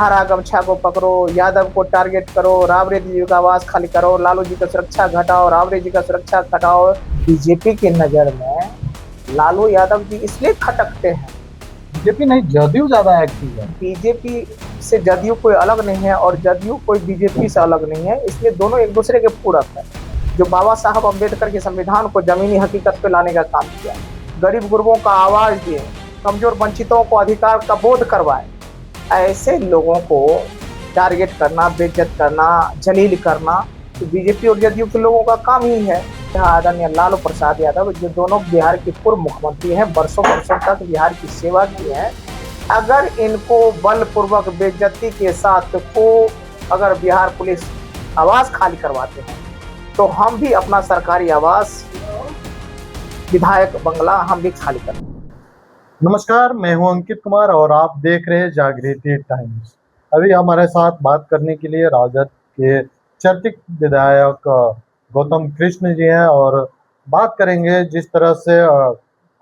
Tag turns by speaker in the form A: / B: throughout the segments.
A: हरा गमछा को पकड़ो, यादव को टारगेट करो, राबड़ी जी का आवाज खाली करो, लालू जी का सुरक्षा घटाओ, राबड़ी जी का सुरक्षा घटाओ। बीजेपी की नजर में लालू यादव जी इसलिए खटकते हैं।
B: बीजेपी नहीं, जदयू ज्यादा एक्टिव है।
A: बीजेपी से जदयू कोई अलग नहीं है और जदयू कोई बीजेपी से अलग नहीं है, इसलिए दोनों एक दूसरे के पूरक है। जो बाबा साहब अम्बेडकर के संविधान को जमीनी हकीकत पे लाने का काम किया, गरीब गुरबों का आवाज दिए, कमजोर वंचितों को अधिकार का बोध करवाए, ऐसे लोगों को टारगेट करना, बेइज्जत करना, जलील करना तो बीजेपी और जदयू के लोगों का काम ही है। आदरणीय लालू प्रसाद यादव जो दोनों बिहार के पूर्व मुख्यमंत्री हैं, बरसों बरसों तक बिहार की सेवा की है, अगर इनको बलपूर्वक बेइज्जती के साथ को अगर बिहार पुलिस आवास खाली करवाते हैं तो हम भी अपना सरकारी आवास, विधायक बंगला हम भी खाली करेंगे।
B: नमस्कार, मैं हूं अंकित कुमार और आप देख रहे हैं जागृति टाइम्स। अभी हमारे साथ बात करने के लिए राजद के चर्चित विधायक गौतम कृष्ण जी हैं और बात करेंगे जिस तरह से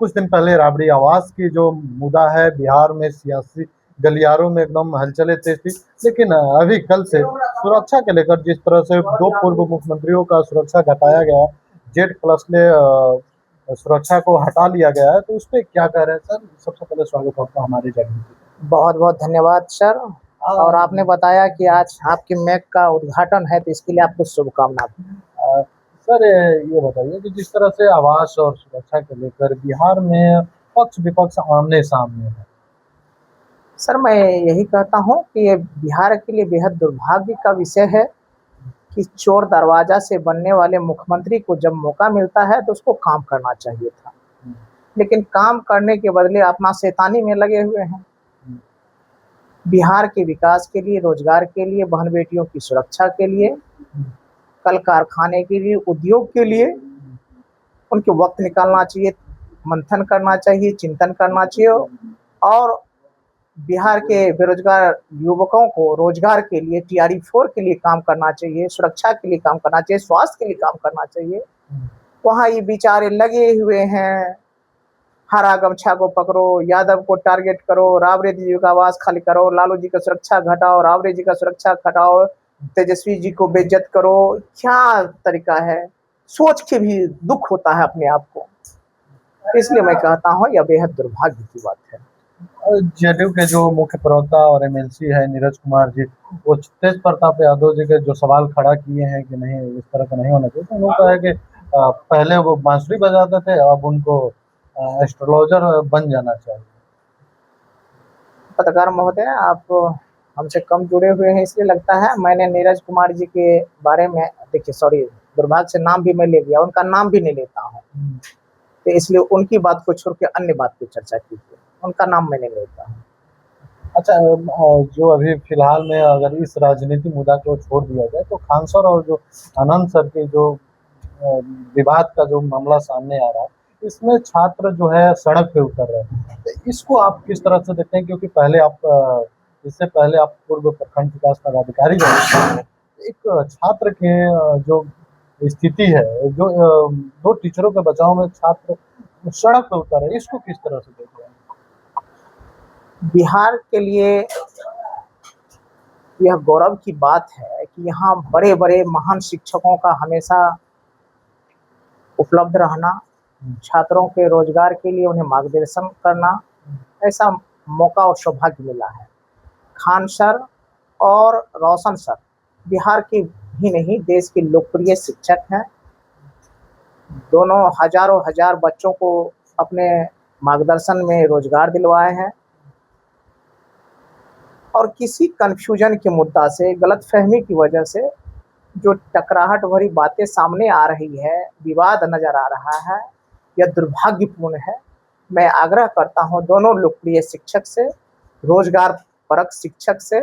B: कुछ दिन पहले राबड़ी आवास की जो मुद्दा है बिहार में सियासी गलियारों में एकदम हलचलें तेज थी, लेकिन अभी कल से सुरक्षा के लेकर जिस तरह से दो पूर्व मुख्यमंत्रियों का सुरक्षा घटाया गया, Z+ ने सुरक्षा को हटा लिया गया है, तो उस पर क्या कह रहे हैं सर? सबसे पहले स्वागत आपका हमारे जागृति।
A: बहुत बहुत धन्यवाद सर। और आपने बताया कि आज आपकी मैक का उद्घाटन है तो इसके लिए आपको शुभकामनाएं।
B: सर ये बताइए कि जिस तरह से आवास और सुरक्षा को लेकर बिहार में पक्ष विपक्ष आमने सामने है।
A: सर मैं यही कहता हूं कि ये बिहार के लिए बेहद दुर्भाग्य का विषय है कि चोर दरवाजा से बनने वाले मुख्यमंत्री को जब मौका मिलता है तो उसको काम करना चाहिए था, लेकिन काम करने के बदले अपना शैतानी में लगे हुए हैं। बिहार के विकास के लिए, रोजगार के लिए, बहन बेटियों की सुरक्षा के लिए, कल कारखाने के लिए, उद्योग के लिए उनके वक्त निकालना चाहिए, मंथन करना चाहिए, चिंतन करना चाहिए और बिहार के बेरोजगार युवकों को रोजगार के लिए, TRE-4 के लिए काम करना चाहिए, सुरक्षा के लिए काम करना चाहिए, स्वास्थ्य के लिए काम करना चाहिए। वहाँ ये बेचारे लगे हुए हैं, हरा गमछा को पकड़ो, यादव को टारगेट करो, राबड़ी जी का आवाज खाली करो, लालू जी का सुरक्षा घटाओ, राबड़ी जी का सुरक्षा घटाओ, तेजस्वी जी को बेइज्जत करो। क्या तरीका है? सोच के भी दुख होता है अपने आप को। इसलिए मैं कहता हूँ यह बेहद दुर्भाग्य की बात है।
B: जदयू के जो मुख्य प्रवक्ता और MLC है नीरज कुमार जी, वो तेज प्रताप यादव जी के जो सवाल खड़ा किए हैं कि नहीं इस तरह का नहीं होना चाहिए, तो उन्होंने कहा है कि पहले वो बांसुरी बजाते थे, अब उनको एस्ट्रोलॉजर बन जाना चाहिए।
A: पत्रकार महोदय, आप हमसे कम जुड़े हुए हैं इसलिए लगता है। मैंने नीरज कुमार जी के बारे में, देखिए सॉरी, दुर्भाग्य से नाम भी मैं ले गया, उनका नाम भी नहीं लेता हूँ, तो इसलिए उनकी बात को छोड़ के अन्य बात पे चर्चा कीजिए, उनका नाम मैं नहीं लेता हूँ।
B: अच्छा, जो अभी फिलहाल में अगर इस राजनीतिक मुद्दा को छोड़ दिया जाए तो खान सर और जो आनंद सर के जो विवाद का जो मामला सामने आ रहा है, इसमें छात्र जो है सड़क पे उतर रहे हैं, तो इसको आप किस तरह से देखते हैं? क्योंकि पहले आप इससे पहले आप पूर्व प्रखंड विकास पदाधिकारी रहे, एक छात्र के जो स्थिति है, जो दो टीचरों के बचाव में छात्र सड़क पे उतर रहे, इसको किस तरह से देख रहे हैं?
A: बिहार के लिए यह गौरव की बात है कि यहाँ बड़े बड़े महान शिक्षकों का हमेशा उपलब्ध रहना, छात्रों के रोजगार के लिए उन्हें मार्गदर्शन करना, ऐसा मौका और सौभाग्य मिला है। खान सर और रोशन सर बिहार के ही नहीं देश के लोकप्रिय शिक्षक हैं। दोनों हजारों हजार बच्चों को अपने मार्गदर्शन में रोजगार दिलवाए हैं और किसी कंफ्यूजन के मुद्दा से, गलतफहमी की वजह से जो टकराहट भरी बातें सामने आ रही है, विवाद नजर आ रहा है, यह दुर्भाग्यपूर्ण है। मैं आग्रह करता हूं दोनों लोकप्रिय शिक्षक से, रोजगार परक शिक्षक से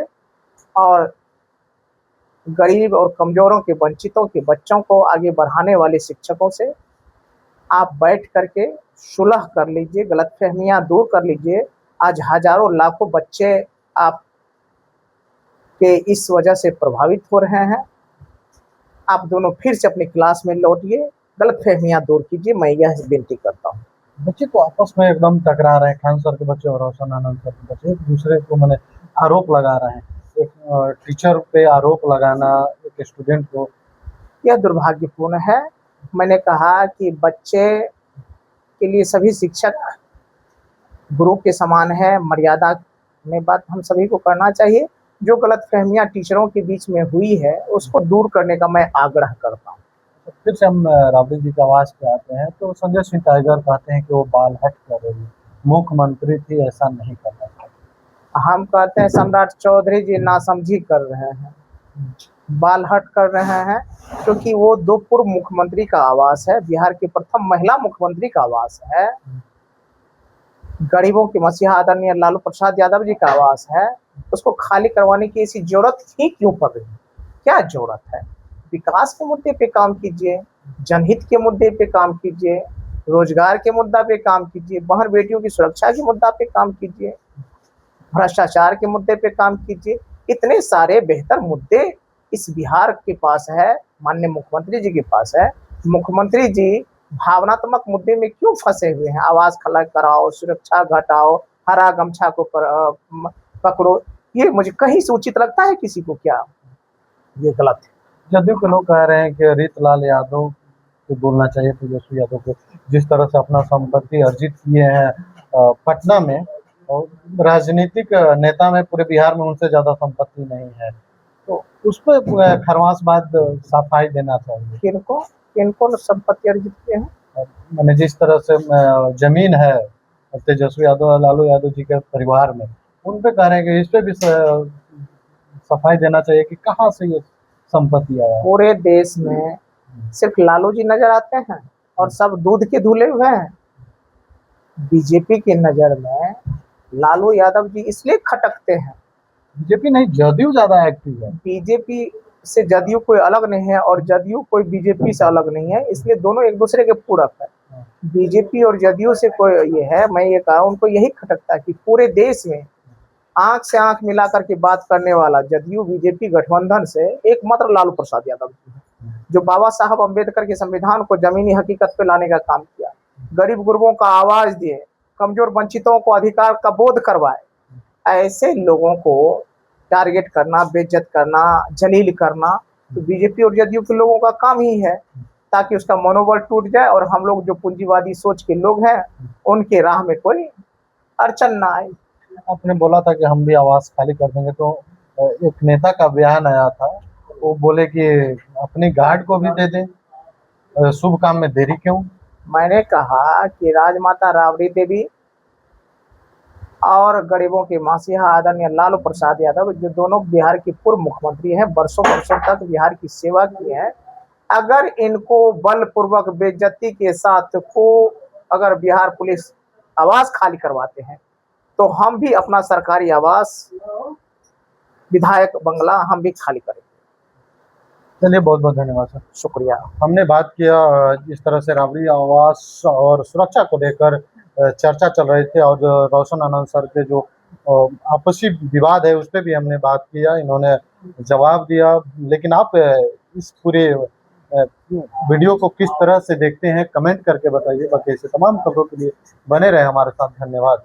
A: और गरीब और कमजोरों के, वंचितों के बच्चों को आगे बढ़ाने वाले शिक्षकों से आप बैठ करके सुलह कर लीजिए, गलतफहमियां दूर कर लीजिए। आज हजारों लाखों बच्चे आप के इस वजह से प्रभावित हो रहे हैं। आप दोनों फिर से अपनी क्लास में लौटिए, गलतफहमियां दूर कीजिए, मैं यह विनती करता हूँ।
B: बच्चे तो आपस में एकदम टकरा रहे हैं, खान सर के बच्चे और रोशन आनंद सर के बच्चे एक दूसरे को मैंने आरोप लगा रहे हैं, टीचर पे आरोप लगाना एक स्टूडेंट को।
A: यह दुर्भाग्यपूर्ण है। मैंने कहा कि बच्चे के लिए सभी शिक्षक गुरु के समान है, मर्यादा में बात हम सभी को करना चाहिए। जो गलतफ़हमियाँ टीचरों के बीच में हुई है, उसको दूर करने का मैं आग्रह करता हूँ।
B: तो फिर से हम राबड़ी जी की आवाज़ पे आते हैं, तो संजय सिंह टाइगर कहते हैं कि वो बाल हट कर रही है, मुख्यमंत्री थी, ऐसा नहीं करना चाहिए।
A: हम कहते हैं सम्राट चौधरी जी नासमझी कर रहे हैं, बाल हट कर रहे हैं, क्योंकि वो 2 पूर्व मुख्यमंत्री का आवास है, बिहार की प्रथम महिला मुख्यमंत्री का आवास है, गरीबों के मसीहा आदरणीय लालू प्रसाद यादव जी का आवास है। उसको खाली करवाने की ऐसी ज़रूरत ही क्यों पड़ रही है? क्या ज़रूरत है? विकास के मुद्दे पे काम कीजिए, जनहित के मुद्दे पे काम कीजिए, रोजगार के मुद्दा पे काम कीजिए, बहन बेटियों की सुरक्षा के मुद्दा पे काम कीजिए, भ्रष्टाचार के मुद्दे पे काम कीजिए। इतने सारे बेहतर मुद्दे इस बिहार के पास है, माननीय मुख्यमंत्री जी के पास है। मुख्यमंत्री जी भावनात्मक मुद्दे में क्यों फंसे हुए हैं? आवास खड़ा कराओ, सुरक्षा घटाओ, हरा गमछा को पकड़ो। ये मुझे कहीं से उचित लगता है किसी को क्या? ये गलत है।
B: जदयू के लोग कह रहे हैं कि रीतलाल यादव को बोलना चाहिए, तेजस्वी यादव को, जिस तरह से अपना संपत्ति अर्जित किए हैं पटना में, और राजनीतिक नेता में पूरे बिहार में उनसे ज़्यादा संपत्ति नहीं है, तो उस पर खरवासबाद सफाई देना चाहिए।
A: किनको किनको संपत्ति अर्जित किए हैं?
B: मैंने जिस तरह से जमीन है तेजस्वी यादव और लालू यादव जी के परिवार में, उन पे कह रहे हैं कि इस पे भी सफाई देना चाहिए कि कहाँ से ये संपत्ति आया है।
A: पूरे देश में सिर्फ लालू जी नजर आते हैं और सब दूध के धुले हुए हैं। बीजेपी की नजर में लालू यादव जी इसलिए खटकते हैं।
B: बीजेपी नहीं, जदयू ज़्यादा एक्टिव है।
A: बीजेपी से जदयू कोई अलग नहीं है और जदयू कोई बीजेपी से अलग नहीं है, इसलिए दोनों एक दूसरे के पूरक है। बीजेपी और जदयू से कोई ये है, मैं ये कह रहा हूँ, उनको यही खटकता है कि पूरे देश में आंख से आंख मिलाकर के बात करने वाला जदयू बीजेपी गठबंधन से एकमात्र लालू प्रसाद यादव जी है, जो बाबा साहब अम्बेडकर के संविधान को जमीनी हकीकत पे लाने का काम किया, गरीब गुरबों का आवाज दिए, कमजोर वंचितों को अधिकार का बोध करवाए। ऐसे लोगों को टारगेट करना, बेइज्जत करना, जलील करना, तो बीजेपी और जदयू के लोगों का काम ही है, ताकि उसका मनोबल टूट जाए और हम लोग जो पूंजीवादी सोच के लोग हैं, उनके राह में कोई अड़चन ना आए।
B: आपने बोला था कि हम भी आवास खाली कर देंगे, तो एक नेता का बयान आया था, वो बोले कि अपनी गार्ड को भी दे दें, शुभ काम में देरी क्यों?
A: मैंने कहा कि राजमाता राबड़ी देवी और गरीबों के मसीहा आदरणीय लालू प्रसाद यादव, जो दोनों बिहार के पूर्व मुख्यमंत्री हैं, वर्षों वर्षों तक बिहार की सेवा की है, अगर इनको बलपूर्वक बेइज्जती के साथ को अगर बिहार पुलिस आवास खाली करवाते हैं, तो हम भी अपना सरकारी आवास, विधायक बंगला हम भी खाली करेंगे।
B: चलिए, बहुत बहुत धन्यवाद सर।
A: शुक्रिया।
B: हमने बात किया जिस तरह से राबड़ी आवास और सुरक्षा को लेकर चर्चा चल रही थी, और जो रोशन आनंद सर के जो आपसी विवाद है उस पर भी हमने बात किया, इन्होंने जवाब दिया। लेकिन आप इस पूरे वीडियो को किस तरह से देखते हैं, कमेंट करके बताइए। बाकी ऐसे तमाम खबरों के लिए बने रहे हमारे साथ। धन्यवाद।